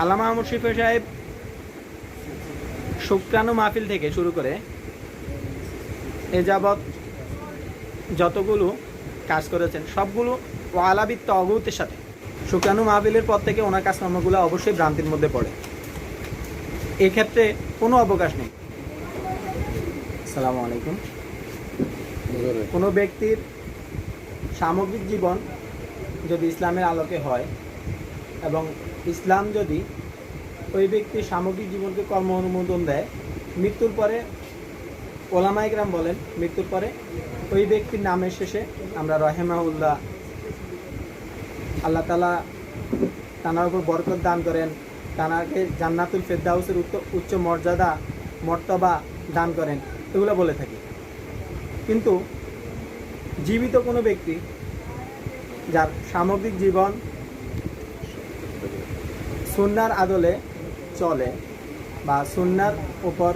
আল্লামা আহমদ শফি সাহেব শুক্রাণু মাহফিল থেকে শুরু করে এ যাবৎ যতগুলো কাজ করেছেন সবগুলো ওয়ালাবি তগুতের সাথে। শুক্রাণু মাহফিলের পর থেকে ওনার কাজকর্মগুলো অবশ্যই ভ্রান্তির মধ্যে পড়ে, এক্ষেত্রে কোনো অবকাশ নেই। আসসালামু আলাইকুম। কোনো ব্যক্তির সামগ্রিক জীবন যদি ইসলামের আলোকে হয় এবং ইসলাম যদি ওই ব্যক্তির সামগ্রিক জীবনকে কর্ম অনুমোদন দেয়, মৃত্যুর পরে ওলামায়ে কেরাম বলেন মৃত্যুর পরে ওই ব্যক্তির নামের শেষে আমরা রহেমাহুল্লাহ, আল্লাহ তাআলা তানার উপর বরকত দান করেন, তানাকে জান্নাতুল ফেরদাউসের উচ্চ মর্যাদা মর্তবা দান করেন, এগুলো বলে থাকি। কিন্তু জীবিত কোনো ব্যক্তি যার সামগ্রিক জীবন সুন্নাহর আদলে চলে বা সুন্নাহর উপর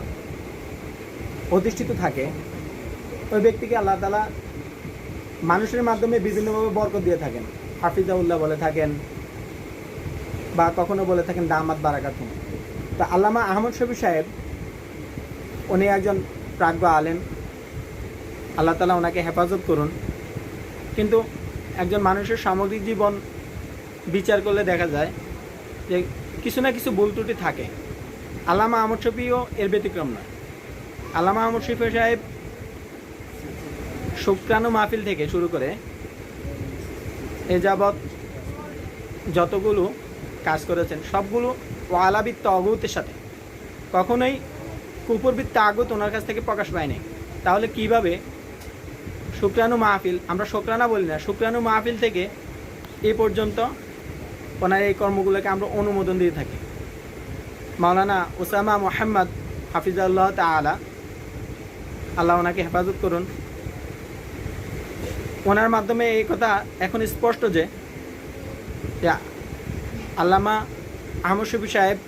অধিষ্ঠিত থাকে, ওই ব্যক্তিকে আল্লাহ তাআলা মানুষের মাধ্যমে বিভিন্নভাবে বরকত দিয়ে থাকেন। হাফিজাউল্লাহ বলে থাকেন বা কখনো বলে থাকেন দামাত বারাকাতুহু। তো আল্লামা আহমদ শফি সাহেব উনি একজন প্রাজ্ঞ আলেম, আল্লাহ তাআলা ওনাকে হেফাজত করুন। কিন্তু একজন মানুষের সামগ্রিক জীবন বিচার করলে দেখা যায় যে কিছু না কিছু ভুল ত্রুটি থাকে। আল্লামা আহমদ শফিও এর ব্যতিক্রম নয়। আল্লামা আহমদ শফি সাহেব শুক্রাণু মাহফিল থেকে শুরু করে এ যাবৎ যতগুলো কাজ করেছেন সবগুলো ওয়ালাবি তগুতের সাথে। কখনোই কুফরবিদ তাগুত ওনার কাছ থেকে প্রকাশ পায়নি। তাহলে কিভাবে শুক্রাণু মাহফিল, আমরা শুকরানা বলি না, শুক্রাণু মাহফিল থেকে এ পর্যন্ত ওনার এই কর্মগুলোকে আমরা অনুমোদন দিয়ে থাকি। মাওলানা ওসামা মোহাম্মদ হাফিজাল্লাহ তাআলা, আল্লাহ ওনাকে হেফাজত করুন, ওনার মাধ্যমে এই কথা এখন স্পষ্ট যে আল্লামা আহমদ শফি সাহেব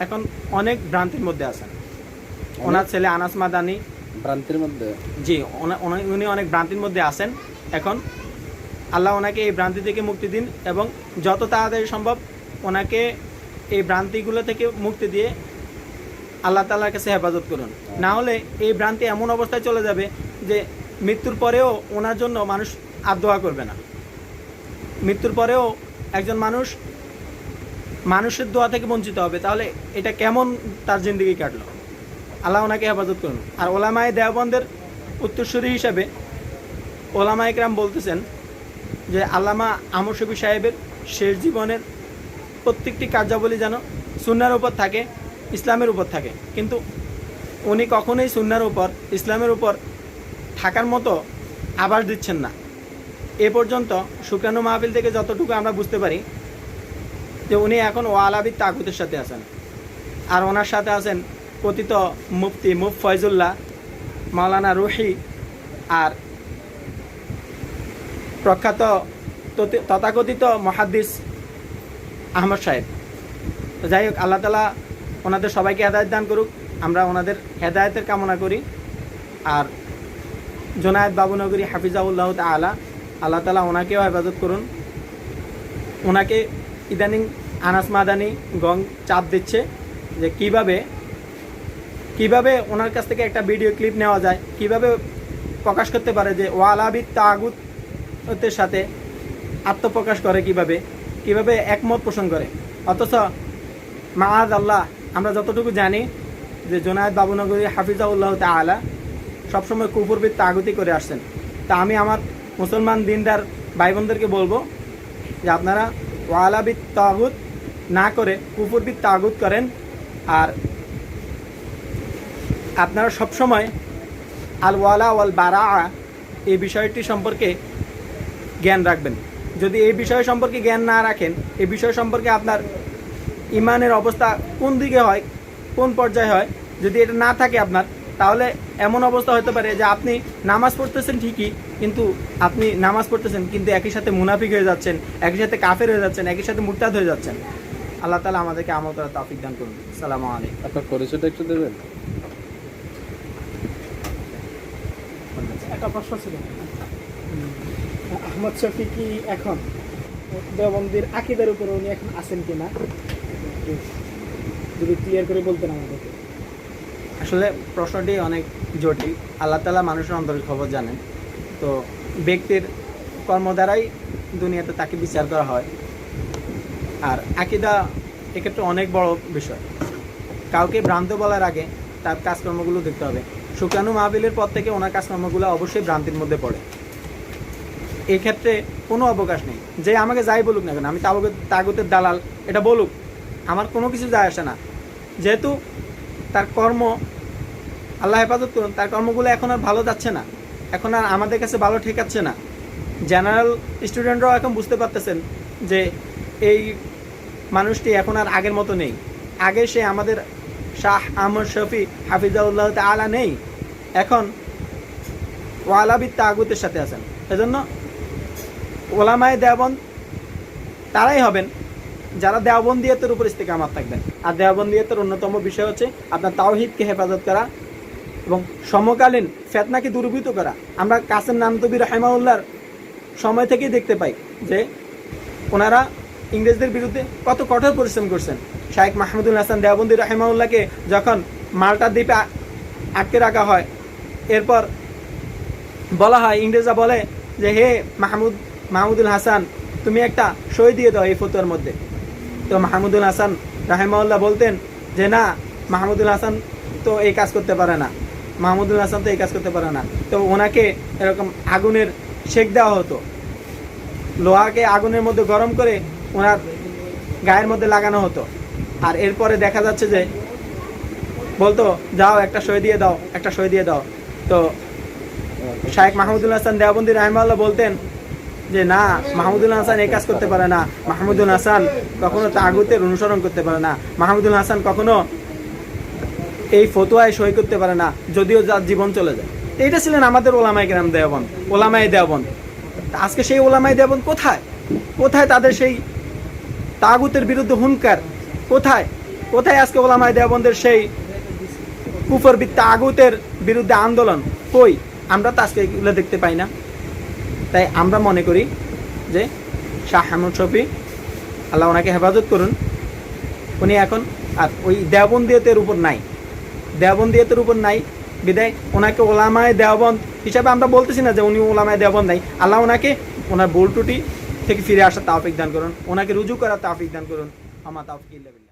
এখন অনেক ভ্রান্তির মধ্যে আছেন। ওনার ছেলে আনাস মাদানী ভ্রান্তির মধ্যে, জি, উনি অনেক ভ্রান্তির মধ্যে আছেন। এখন আল্লাহ ওনাকে এই ভ্রান্তি থেকে মুক্তি দিন এবং যত তাড়াতাড়ি সম্ভব ওনাকে এই ভ্রান্তিগুলো থেকে মুক্তি দিয়ে আল্লাহ তাআলার কাছে হেফাজত করুন। না হলে এই ভ্রান্তি এমন অবস্থায় চলে যাবে যে মৃত্যুর পরেও ওনার জন্য মানুষ আর দোয়া করবে না। মৃত্যুর পরেও একজন মানুষের দোয়া থেকে বঞ্চিত হবে। তাহলে এটা কেমন তার জিন্দেগি কাটলো? আল্লাহ ওনাকে হেফাজত করুন। আর ওলামায়ে দেওবন্দের উত্তরসূরি হিসাবে ওলামায়ে কেরাম বলতেছেন যে আল্লামা আহমদ শফি সাহেবের শেষ জীবনের প্রত্যেকটি কার্যাবলী যেন সুন্নাহর উপর থাকে, ইসলামের উপর থাকে। কিন্তু উনি কখনোই সুন্নাহর উপর, ইসলামের উপর থাকার মতো আভাস দিচ্ছেন না। এ পর্যন্ত শুক্রাণু মাহফিল থেকে যতটুকু আমরা বুঝতে পারি যে উনি এখন ওয়ালাবি তাগুতের সাথে আছেন। আর ওনার সাথে আছেন কথিত মুফতি ফয়জুল্লাহ, মাওলানা রুহি আর প্রখ্যাত তথাকথিত মুহাদ্দিস আহমদ সাহেব। তো যাই হোক, আল্লাহ তাআলা ওনাদের সবাইকে হেদায়েত দান করুক, আমরা ওনাদের হেদায়েতের কামনা করি। আর জোনায়েদ বাবুনগরী হাফিজাউল্লাহ তাআলা, আল্লাহ তাআলা ওনাকেও হেফাজত করুন। ওনাকে ইদানিং আনাস মাদানী গং চাপ দিচ্ছে যে কিভাবে ওনার কাছ থেকে একটা ভিডিও ক্লিপ নেওয়া যায়, কিভাবে প্রকাশ করতে পারে যে ওয়ালাবি তাগুতের সাথে আত্মপ্রকাশ করে, কিভাবে একমত পোষণ করে। অথচ মাআজ আল্লাহ, আমরা যতটুকু জানি যে জোনায়েদ বাবুনগরী হাফিজাউল্লাহ তাআলা সবসময় কুফরবিদ তাগুতি করে আসছেন। তা আমি আমার মুসলমান দিনদার ভাই বোনদেরকে বলবো যে আপনারা ওয়ালাবি তাগুত না করে কুফরবিদ তাগুত করেন। আর আপনারা সবসময় আল ওয়ালা ওয়াল বারা এই বিষয়টি সম্পর্কে জ্ঞান রাখবেন। যদি এই বিষয় সম্পর্কে জ্ঞান না রাখেন, এই বিষয় সম্পর্কে আপনার ইমানের অবস্থা কোন দিকে হয়, কোন পর্যায়ে হয়, যদি এটা না থাকে আপনার, তাহলে এমন অবস্থা হতে পারে যে আপনি নামাজ পড়তেছেন ঠিকই, কিন্তু আপনি নামাজ পড়তেছেন কিন্তু একই সাথে মুনাফিক হয়ে যাচ্ছেন, একই সাথে কাফের হয়ে যাচ্ছেন, একই সাথে মুরতাদ হয়ে যাচ্ছেন। আল্লাহ তাআলা আমাদেরকে আমল করার তৌফিক দান করুন। আসসালামু আলাইকুম। আপনার পরিচয়টা একটু দেবেন? একটা প্রশ্ন ছিল, আহমদ শফি কি এখন দেওবন্দির আকীদার উপরে উনি এখন আছেন কিনা? প্লিজ যদি ক্লিয়ার করে বলতেন আমাদেরকে। আসলে প্রশ্নটি অনেক জটিল। আল্লাহ তাআলা মানুষের অন্তরের খবর জানেন। তো ব্যক্তির কর্ম দ্বারাই দুনিয়াতে তাকে বিচার করা হয়। আর আকীদা এক্ষেত্রে অনেক বড় বিষয়। কাউকে ভ্রান্ত বলার আগে তার কাজকর্মগুলো দেখতে হবে। শুক্রাণু মাহফিলের পর থেকে ওনার কাজকর্মগুলো অবশ্যই ভ্রান্তির মধ্যে পড়ে। এই ক্ষেত্রে কোনো অবকাশ নেই। যে আমাকে যাই বলুক না কেন, আমি তাগুতের দালাল এটা বলুক, আমার কোনো কিছু যায় আসে না। যেহেতু তার কর্ম, আল্লাহ হেফাজত করুন, তার কর্মগুলো এখন আর ভালো যাচ্ছে না, এখন আর আমাদের কাছে ভালো ঠেকাচ্ছে না। জেনারেল স্টুডেন্টরাও এখন বুঝতে পারতেছেন যে এই মানুষটি এখন আর আগের মতো নেই। আগে সে আমাদের শাহ আহমদ শফি হাফিজাউল্লাহ তাআলা নেই, এখন ওয়ালাবি তাগুতের সাথে আছেন। এজন্য ওলামায়ে দেওবন্দ তারাই হবেন যারা দেওবন্দিয়তের উপর ইস্তেকামাত থাকবেন। আর দেওবন্দিয়তের অন্যতম বিষয় হচ্ছে আপনার তাওহীদকে হেফাজত করা এবং সমকালীন ফিতনাকে দূরীভূত করা। আমরা কাসেম নানতবী রাহিমাহুল্লাহর সময় থেকেই দেখতে পাই যে ওনারা ইংরেজদের বিরুদ্ধে কত কঠোর পরিশ্রম করছেন। শাইখ মাহমুদুল হাসান দেওবন্দি রাহিমাহুল্লাহকে যখন মাল্টা দ্বীপে আটকে রাখা হয়, এরপর বলা হয়, ইংরেজরা বলে যে হে মাহমুদুল হাসান, তুমি একটা সই দিয়ে দাও এই ফতোয়ার মধ্যে। তো মাহমুদুল হাসান রাহিমাহুল্লাহ বলতেন যে না, মাহমুদুল হাসান তো এই কাজ করতে পারে না, মাহমুদুল হাসান তো এই কাজ করতে পারে না। তো ওনাকে এরকম আগুনের সেক দেওয়া হতো, লোহাকে আগুনের মধ্যে গরম করে ওনার গায়ের মধ্যে লাগানো হতো। আর এরপরে দেখা যাচ্ছে যে বলতো যাও একটা সই দিয়ে দাও, একটা সই দিয়ে দাও। তো শাইখ মাহমুদুল হাসান দেওবন্দি রাহিমাহুল্লাহ বলতেন যে না, মাহমুদুল হাসান এই কাজ করতে পারে না, মাহমুদুল হাসান কখনো তাগুতের অনুসরণ করতে পারে না, মাহমুদুল হাসান কখনো এই ফতোয়ায় সই করতে পারে না, যদিও যার জীবন চলে যায়। এইটা ছিলেন আমাদের ওলামায়ে কেরাম দেওবন্দ, ওলামায়ে দেওবন্দ। আজকে সেই ওলামায়ে দেওবন্দ কোথায়? কোথায় তাদের সেই তাগুতের বিরুদ্ধে হুঙ্কার? কোথায় কোথায় আজকে ওলামায়ে দেওবন্দের সেই কুফর তাগুতের বিরুদ্ধে আন্দোলন? কই? আমরা তো আজকে এগুলো দেখতে পাই না। তাই আমরা মনে করি যে শাহ আহমদ শফি, আল্লাহ ওনাকে হেফাজত করুন, উনি এখন আর ওই দেওবন্দিয়তের উপর নাই, দেওবন্দিয়তের উপর নাই বিদায় ওনাকে ওলামায়ে দেওবন্দ হিসাবে আমরা বলতেছি না যে উনি ওলামায়ে দেওবন্দ নাই। আল্লাহ ওনাকে ওনার ভুল ত্রুটি থেকে ফিরে আসার তাওফিক দান করুন, ওনাকে রুজু করার তাওফিক দান করুন। আমা তাওফিক ইল্লা বিল্লাহ।